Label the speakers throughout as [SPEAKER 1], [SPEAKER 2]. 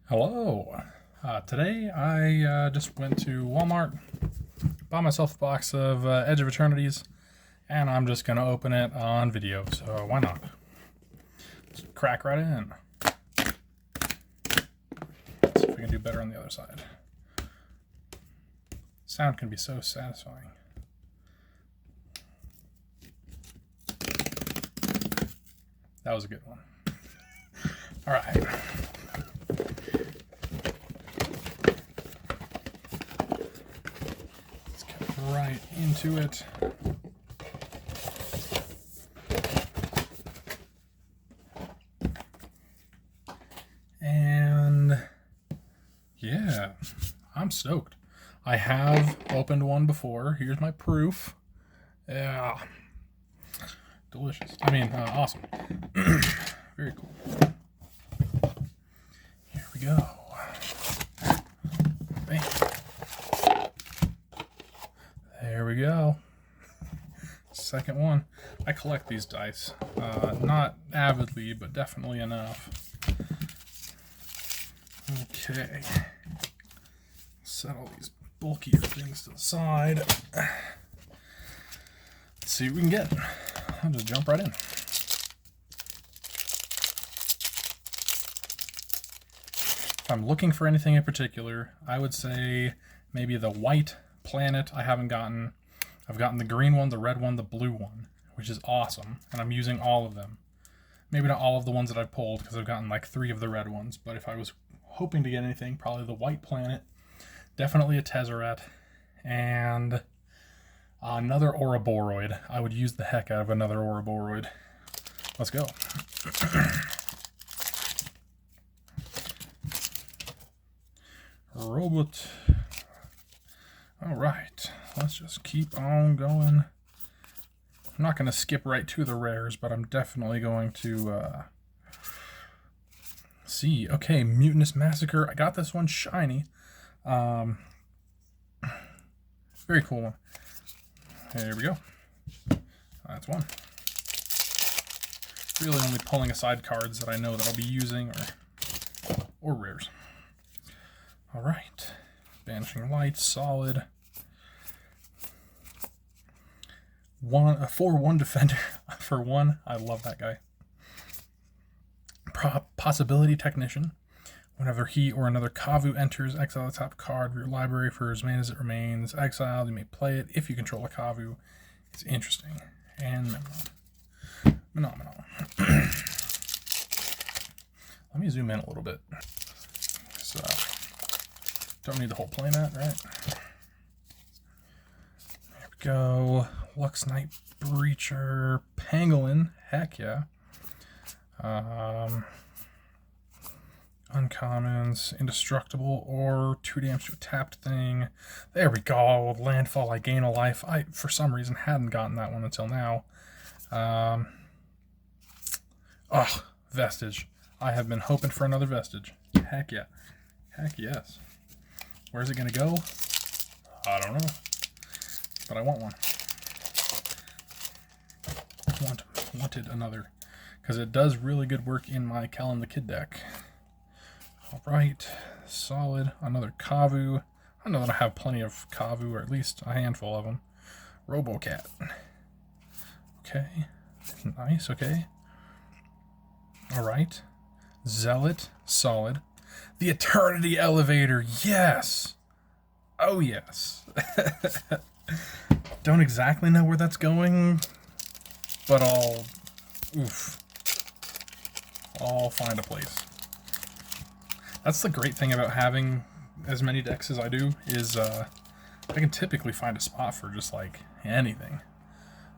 [SPEAKER 1] Hello. Today I just went to Walmart, bought myself a box of Edge of Eternities, and I'm just going to open it on video, so why not? Let's crack right in. Let's see if we can do better on the other side. Sound can be so satisfying. That was a good one. All right. Right into it. And yeah, I'm stoked. I have opened one before. Here's my proof. Yeah, delicious. Awesome. Very cool. Here we go. Bam. There we go. Second one. I collect these dice. Not avidly, but definitely enough. Okay. Set all these bulkier things to the side. Let's see what we can get. I'll just jump right in. If I'm looking for anything in particular, I would say maybe the white planet I haven't gotten. I've gotten the green one, the red one, the blue one, which is awesome, and I'm using all of them. Maybe not all of the ones that I've pulled, because I've gotten like 3 of the red ones, but if I was hoping to get anything, probably the white planet, definitely a Tezzeret, and another Ouroboros. I would use the heck out of another Ouroboros. Let's go. Robot. All right, let's just keep on going. I'm not going to skip right to the rares, but I'm definitely going to see. Okay, Mutinous Massacre. I got this one shiny. Very cool one. There we go. That's one. Really only pulling aside cards that I know that I'll be using or rares. All right. Banishing Light, solid. 4/1 defender for 1. I love that guy. Possibility Technician. Whenever he or another Kavu enters, exile the top card of your library for as many as it remains exiled. You may play it if you control a Kavu. It's interesting and phenomenal. Let me zoom in a little bit. So, don't need the whole playmat, right? There we go. Lux Knight Breacher, Pangolin, heck yeah. Uncommons, Indestructible, or 2 damage to a tapped thing. There we go. Landfall, I gain a life. I, for some reason, hadn't gotten that one until now. Vestige. I have been hoping for another Vestige. Heck yeah. Heck yes. Where's it going to go? I don't know. But I want one. Wanted another. Because it does really good work in my Callum the Kid deck. Alright. Solid. Another Kavu. I know that I have plenty of Kavu, or at least a handful of them. Robocat. Okay. Nice, okay. Alright. Zealot. Solid. The Eternity Elevator. Yes! Oh, yes. Don't exactly know where that's going, but I'll find a place. That's the great thing about having as many decks as I do, is I can typically find a spot for just like anything.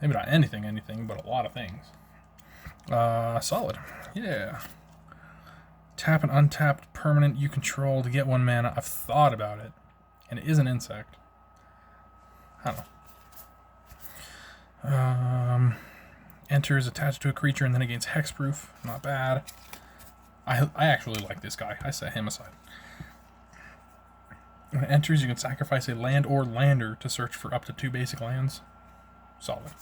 [SPEAKER 1] Maybe not anything, but a lot of things. Solid. Yeah. Tap an untapped permanent you control to get 1 mana. I've thought about it, and it is an insect. I don't know. Enters attached to a creature and then it gains hexproof. Not bad. I actually like this guy. I set him aside. When it enters, you can sacrifice a land or lander to search for up to 2 basic lands. Solid.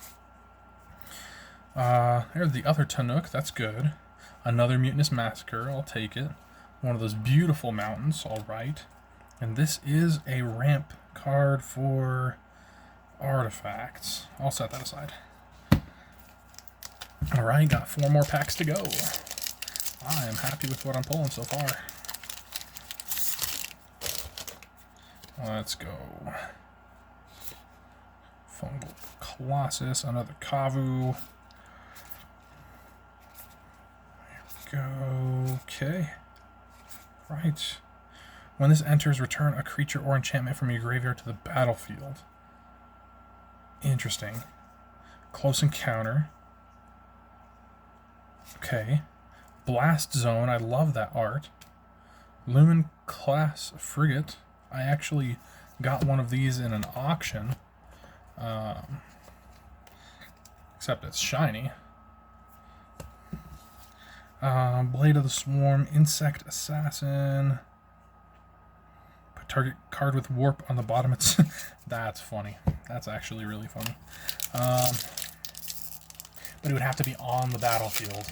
[SPEAKER 1] There's the other Tanuk. That's good. Another Mutinous Massacre. I'll take it. One of those beautiful mountains, all right. And this is a ramp card for artifacts. I'll set that aside. All right, got 4 more packs to go. I am happy with what I'm pulling so far. Let's go. Fungal Colossus, another Kavu. There we go. Okay. Right. When this enters, return a creature or enchantment from your graveyard to the battlefield. Interesting. Close Encounter. Okay. Blast Zone. I love that art. Lumen Class Frigate. I actually got one of these in an auction. Except it's shiny. Blade of the Swarm. Insect Assassin. Put target card with warp on the bottom. It's that's funny. That's actually really funny. But it would have to be on the battlefield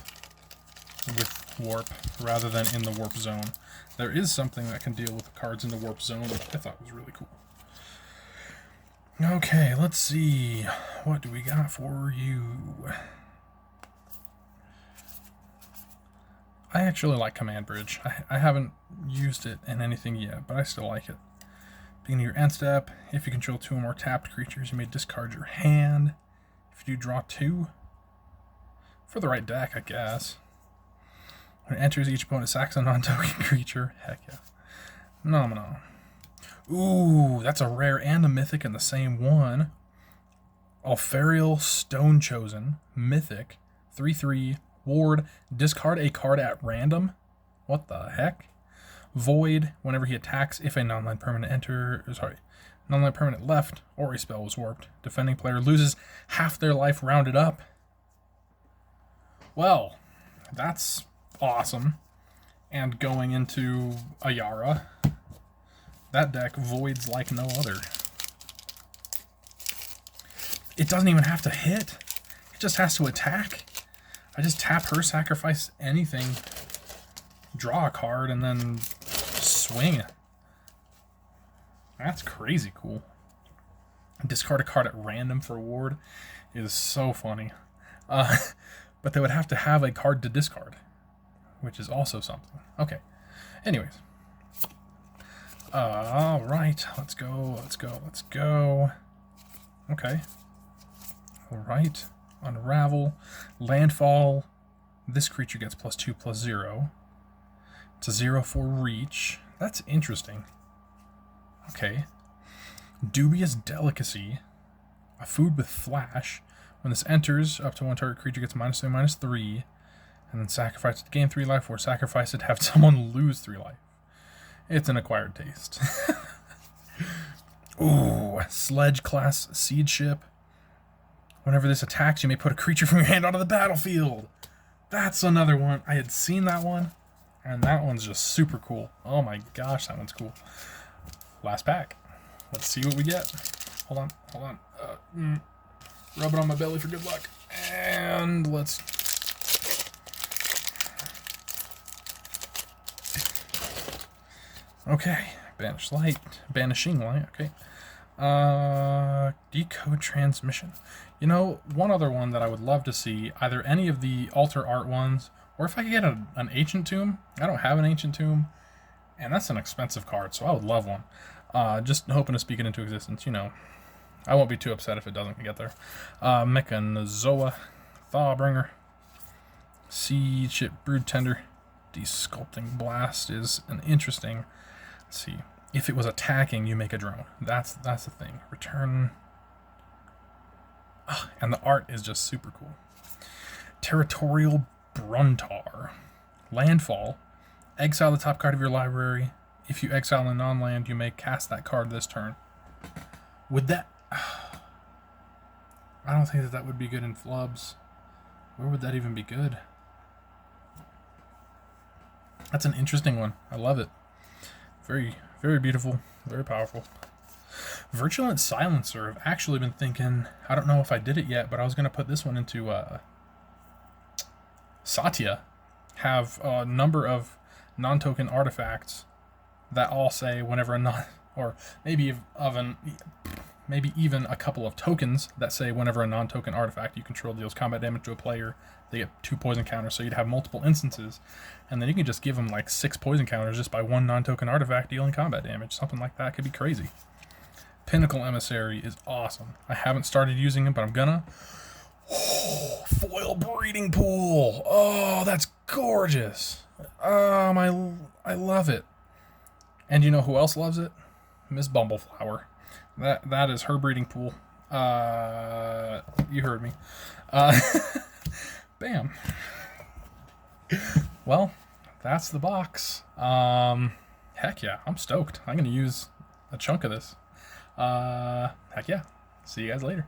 [SPEAKER 1] with warp rather than in the warp zone. There is something that can deal with the cards in the warp zone that I thought was really cool. Okay, let's see. What do we got for you? I actually like Command Bridge. I haven't used it in anything yet, but I still like it. Beginning of your end step, if you control 2 or more tapped creatures, you may discard your hand. If you do, draw 2. For the right deck, I guess. When it enters, each opponent sacks a non-token creature. Heck yeah. Phenomenal. Ooh, that's a rare and a mythic in the same one. Alfarial Stone Chosen. Mythic. 3/3. Ward. Discard a card at random. What the heck? Void. Whenever he attacks, if a non-land permanent non-land permanent left or a spell was warped, defending player loses half their life rounded up. Well, that's awesome. And going into Ayara, that deck voids like no other. It doesn't even have to hit. It just has to attack. I just tap her, sacrifice anything, draw a card, and then swing. That's crazy cool. Discard a card at random for a ward is so funny. But they would have to have a card to discard, which is also something. Okay. Anyways. All right. Let's go. Okay. All right. Unravel. Landfall. This creature gets +2/+0. It's a 0/4 reach. That's interesting. Okay. Dubious Delicacy. A food with flash. When this enters, up to 1 target creature gets -2/-3. And then sacrifice it to gain 3 life, or sacrifice it to have someone lose 3 life. It's an acquired taste. Ooh, Sledge Class Seed Ship. Whenever this attacks, you may put a creature from your hand onto the battlefield. That's another one. I had seen that one, and that one's just super cool. Oh my gosh, that one's cool. Last pack. Let's see what we get. Hold on. Rub it on my belly for good luck. And let's... Okay. Banishing light. Okay. Decode Transmission. You know, one other one that I would love to see, either any of the altar art ones, or if I could get an Ancient Tomb. I don't have an Ancient Tomb, and that's an expensive card, so I would love one. Just hoping to speak it into existence, you know. I won't be too upset if it doesn't get there. Mechanozoa, Thawbringer, Seed Ship Brood Tender, Desculpting Blast is an interesting... Let's see. If it was attacking, you make a drone. That's the thing. Return... and the art is just super cool. Territorial Bruntar. Landfall. Exile the top card of your library. If you exile a non-land, you may cast that card this turn. Would that... I don't think that would be good in flubs. Where would that even be good? That's an interesting one. I love it. Very, very beautiful. Very powerful. Virulent Silencer. I've actually been thinking... I don't know if I did it yet, but I was going to put this one into Satya. Have a number of non-token artifacts that all say whenever a non, or maybe even a couple of tokens that say whenever a non-token artifact you control deals combat damage to a player, they get 2 poison counters. So you'd have multiple instances, and then you can just give them like 6 poison counters just by 1 non-token artifact dealing combat damage. Something like that could be crazy. Pinnacle Emissary is awesome. I haven't started using it, but I'm gonna. Oh, foil breeding pool. Oh, that's gorgeous. I love it. And you know who else loves it? Miss Bumbleflower. That is her breeding pool. You heard me. Bam. Well, that's the box. Heck yeah, I'm stoked. I'm gonna use a chunk of this. Heck yeah. See you guys later.